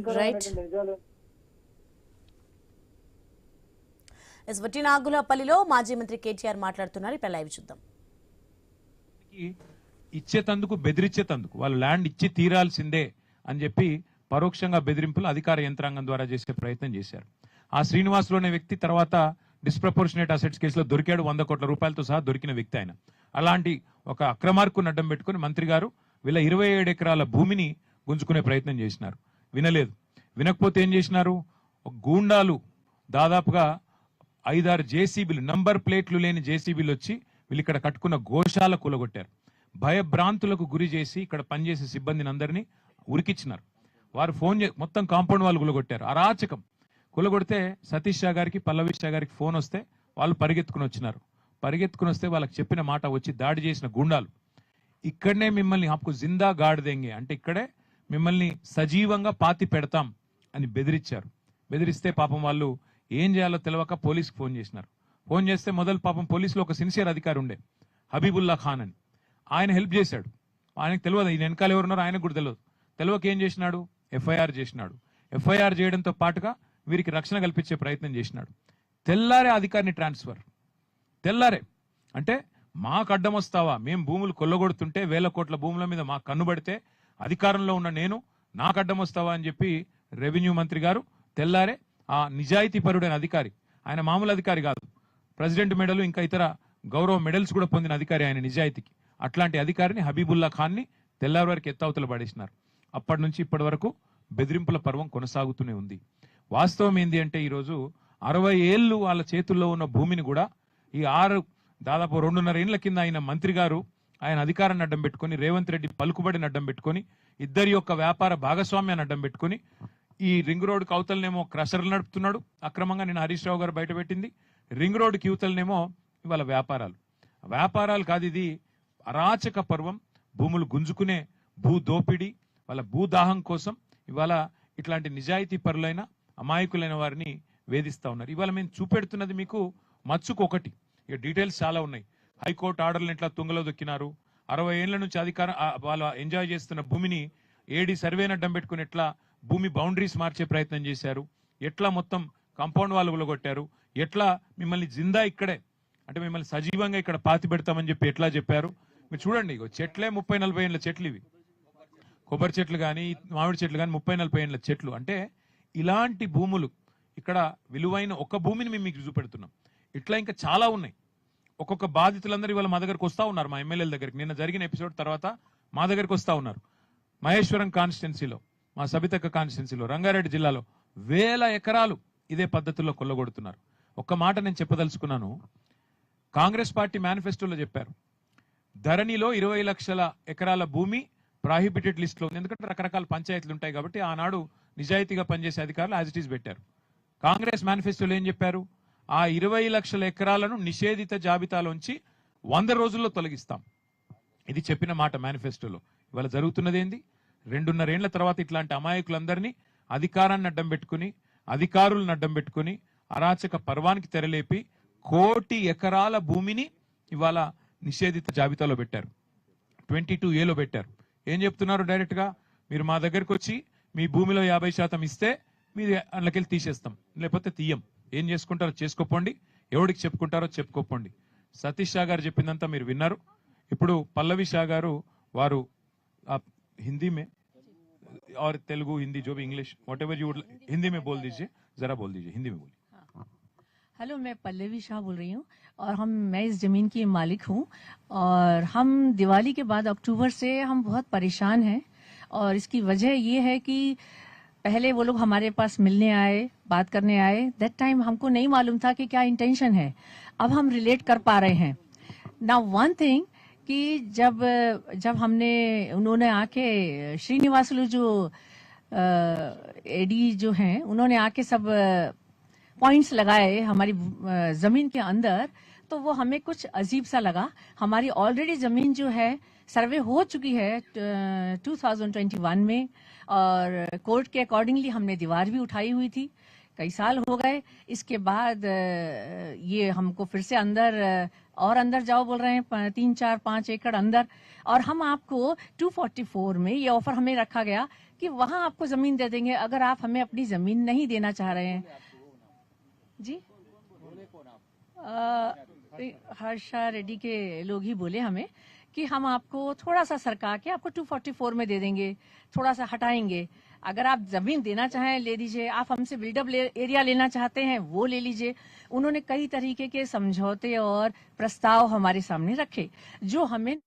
భయంకరమైనటువంటి నిజాలు. వట్టినాగులపల్లిలో మాజీ మంత్రి కేటీఆర్ మాట్లాడుతున్నారు. ఇప్పుడు లైవ్ చూద్దాం. ఇచ్చేతందుకు బెదిరించేతందుకు వాళ్ళు ల్యాండ్ ఇచ్చి తీరాల్సిందే అని చెప్పి పరోక్షంగా బెదిరింపులు అధికార యంత్రాంగం ద్వారా చేసే ప్రయత్నం చేశారు. ఆ శ్రీనివాసులు అనే వ్యక్తి తర్వాత డిస్ప్రపోర్షనేట్ అసెట్స్ కేసులో దొరికాడు. 100 కోట్ల రూపాయలతో సహా దొరికిన వ్యక్తి ఆయన. అలాంటి ఒక అక్రమార్కుని అడ్డం పెట్టుకుని మంత్రి గారు వీళ్ళ 27 ఎకరాల భూమిని గుంజుకునే ప్రయత్నం చేసినారు. వినలేదు. వినకపోతే ఏం చేసినారు, గూండాలు దాదాపుగా 5-6 జేసీబీలు, నంబర్ ప్లేట్లు లేని జేసీబీలు వచ్చి వీళ్ళు ఇక్కడ కట్టుకున్న గోశాల కూలగొట్టారు. భయభ్రాంతులకు గురి చేసి ఇక్కడ పనిచేసే సిబ్బందిని అందరినీ ఉరికిచ్చినారు. వారు ఫోన్ మొత్తం కాంపౌండ్ వాళ్ళు కూలగొట్టారు. అరాచకం. కూలగొడితే సతీష్ షా గారికి, పల్లవి షా గారికి ఫోన్ వస్తే వాళ్ళు పరిగెత్తుకుని వచ్చినారు. పరిగెత్తుకుని వస్తే వాళ్ళకి చెప్పిన మాట వచ్చి దాడి చేసిన గుండాలు ఇక్కడనే మిమ్మల్ని ఆపుకు జిందా గాడ్ దెంగే అంటే ఇక్కడే మిమ్మల్ని సజీవంగా పాతి పెడతాం అని బెదిరించారు. బెదిరిస్తే పాపం వాళ్ళు ఏం చేయాలో తెలియక పోలీసుకు ఫోన్ చేసినారు. ఫోన్ చేస్తే మొదలు పాపం పోలీసులో ఒక సిన్సియర్ అధికారి ఉండే, హబీబుల్లా ఖాన్ అని. ఆయన హెల్ప్ చేశాడు. ఆయనకు తెలియదు ఈయన వెనకాల ఎవరున్నారో ఆయనకు కూడా తెలియదు. తెలియక ఏం చేసినాడు, ఎఫ్ఐఆర్ చేసినాడు. ఎఫ్ఐఆర్ చేయడంతో పాటుగా వీరికి రక్షణ కల్పించే ప్రయత్నం చేసినాడు. తెల్లారే అధికారిని ట్రాన్స్ఫర్. తెల్లారే అంటే మాకు అడ్డం వస్తావా, మేము భూములు కొల్లగొడుతుంటే 1000 కోట్ల భూముల మీద మాకు కన్నుబడితే అధికారంలో ఉన్న నేను నాకు అడ్డం వస్తావా అని చెప్పి రెవెన్యూ మంత్రి గారు తెల్లారే ఆ నిజాయితీ పరుడైన అధికారి, ఆయన మామూలు అధికారి కాదు, ప్రెసిడెంట్ మెడల్ ఇంకా ఇతర గౌరవ మెడల్స్ కూడా పొందిన అధికారి ఆయన నిజాయితీకి. అట్లాంటి అధికారిని హబీబుల్లా ఖాన్ని తెల్లారి వరకు ఎత్తవతలు పడేసినారు. అప్పటి నుంచి ఇప్పటి వరకు బెదిరింపుల పర్వం కొనసాగుతూనే ఉంది. వాస్తవం ఏంది అంటే ఈరోజు 60 ఏళ్ళు వాళ్ళ చేతుల్లో ఉన్న భూమిని కూడా ఈ దాదాపు 2.5 ఏళ్ల కింద ఆయన మంత్రి గారు ఆయన అధికారాన్ని అడ్డం పెట్టుకుని, రేవంత్ రెడ్డి పలుకుబడిని అడ్డం పెట్టుకుని, ఇద్దరి యొక్క వ్యాపార భాగస్వామ్యాన్ని అడ్డం పెట్టుకుని ఈ రింగ్ రోడ్డుకి అవతలనేమో క్రషర్లు నడుపుతున్నాడు అక్రమంగా. నేను హరీష్ రావు గారు బయటపెట్టింది. రింగ్ రోడ్డుకి యువతలనేమో ఇవాళ వ్యాపారాలు కాదు, ఇది అరాచక పర్వం. భూములు గుంజుకునే భూ దోపిడీ, వాళ్ళ భూదాహం కోసం ఇవాళ ఇట్లాంటి నిజాయితీ పరులైన అమాయకులైన వారిని వేధిస్తా ఉన్నారు. ఇవాళ మేము చూపెడుతున్నది మీకు మచ్చుకు ఒకటి, ఇక డీటెయిల్స్ చాలా ఉన్నాయి. హైకోర్టు ఆర్డర్లు ఎట్లా తుంగలో దొక్కినారు, 60 ఏళ్ల నుంచి అధికారం వాళ్ళు ఎంజాయ్ చేస్తున్న భూమిని ఏడి సర్వేని అడ్డం పెట్టుకుని ఎట్లా భూమి బౌండరీస్ మార్చే ప్రయత్నం చేశారు, ఎట్లా మొత్తం కాంపౌండ్ వాళ్ళు కూలగొట్టారు, ఎట్లా మిమ్మల్ని జిందా ఇక్కడే అంటే మిమ్మల్ని సజీవంగా ఇక్కడ పాతి పెడతామని చెప్పి ఎట్లా చెప్పారు. మీరు చూడండి, చెట్లే 30-40 ఏళ్ళ చెట్లు ఇవి, కొబ్బరి చెట్లు కానీ మామిడి చెట్లు కానీ 30-40 ఏళ్ళ చెట్లు. అంటే ఇలాంటి భూములు ఇక్కడ విలువైన ఒక భూమిని మేము మీకు చూపెడుతున్నాం. ఇట్లా ఇంకా చాలా ఉన్నాయి. ఒక్కొక్క బాధితులందరూ ఇవాళ మా దగ్గరకు వస్తూ ఉన్నారు, మా ఎమ్మెల్యేల దగ్గరికి. నిన్న జరిగిన ఎపిసోడ్ తర్వాత మా దగ్గరకు వస్తూ ఉన్నారు. మహేశ్వరం కాన్స్టిట్యున్సీలో, మా సబితక్క కాన్స్టిట్యున్సీలో, రంగారెడ్డి జిల్లాలో 1000 ఎకరాలు ఇదే పద్ధతుల్లో కొల్లగొడుతున్నారు. ఒక్క మాట నేను చెప్పదలుచుకున్నాను. కాంగ్రెస్ పార్టీ మేనిఫెస్టోలో చెప్పారు, ధరణిలో 20 లక్షల ఎకరాల భూమి ప్రాహిబిటెడ్ లిస్ట్ లో ఉంది. ఎందుకంటే రకరకాల పంచాయతీలు ఉంటాయి కాబట్టి ఆనాడు నిజాయితీగా పనిచేసే అధికారులు యాజ్ ఇట్ ఈస్ పెట్టారు. కాంగ్రెస్ మేనిఫెస్టోలో ఏం చెప్పారు, ఆ 20 లక్షల ఎకరాలను నిషేధిత జాబితాలోంచి 100 రోజుల్లో తొలగిస్తాం. ఇది చెప్పిన మాట మేనిఫెస్టోలో. ఇవాళ జరుగుతున్నది ఏంది, 2.5 ఏళ్ల తర్వాత ఇట్లాంటి అమాయకులందరినీ అధికారాన్ని అడ్డం పెట్టుకుని, అధికారులను అడ్డం పెట్టుకుని అరాచక పర్వానికి తెరలేపి 1 కోటి ఎకరాల భూమిని ఇవాళ నిషేధిత జాబితాలో పెట్టారు. 22A పెట్టారు. ఏం చెప్తున్నారు డైరెక్ట్ గా, మీరు మా దగ్గరకు వచ్చి మీ భూమిలో 50% ఇస్తే మీరు అందులోకెళ్ళి తీసేస్తాం, లేకపోతే తీయం. ఏం చేసుకుంటారో చేసుకోపోండి, ఎవరికి చెప్పుకుంటారో చెప్పుకోపోండి. సతీష్ షా గారు చెప్పిందంతా మీరు విన్నారు. ఇప్పుడు పల్లవి షా గారు వారు हिंदी में और तेलुगु हिंदी जो भी इंग्लिश व्हाटएवर यू हिंदी में बोल दीजिए, जरा बोल दीजिए, हिंदी में बोलिए. हेलो, मैं पल्लवी शाह बोल रही हूँ और मैं इस जमीन की मालिक हूँ और हम दिवाली के बाद अक्टूबर से हम बहुत परेशान हैं और इसकी वजह ये है कि पहले वो लोग हमारे पास मिलने आए, बात करने आए. दैट टाइम हमको नहीं मालूम था कि क्या इंटेंशन है. अब हम रिलेट कर पा रहे हैं. नाउ वन थिंग कि जब उन्होंने आके श्रीनिवासलू जो एडी जो हैं उन्होंने आके सब पॉइंट्स लगाए हमारी जमीन के अंदर, तो वो हमें कुछ अजीब सा लगा. हमारी ऑलरेडी जमीन जो है सर्वे हो चुकी है 2021 में और कोर्ट के अकॉर्डिंगली हमने दीवार भी उठाई हुई थी कई साल हो गए। इसके बाद ये हमको फिर से अंदर और अंदर जाओ बोल रहे हैं, 3-4-5 एकड़ अंदर। और हम आपको 244 में ये ऑफर हमें रखा गया कि वहां आपको जमीन दे देंगे अगर आप हमें अपनी जमीन नहीं देना चाह रहे हैं। जी, हर्षा रेड्डी के लोग ही बोले हमें कि हम आपको थोड़ा सा सरका के आपको 244 में दे देंगे, थोड़ा सा हटाएंगे। अगर आप जमीन देना चाहें ले लीजिए, आप हमसे बिल्डअप एरिया लेना चाहते हैं वो ले लीजिए। उन्होंने कई तरीके के समझौते और प्रस्ताव हमारे सामने रखे जो हमें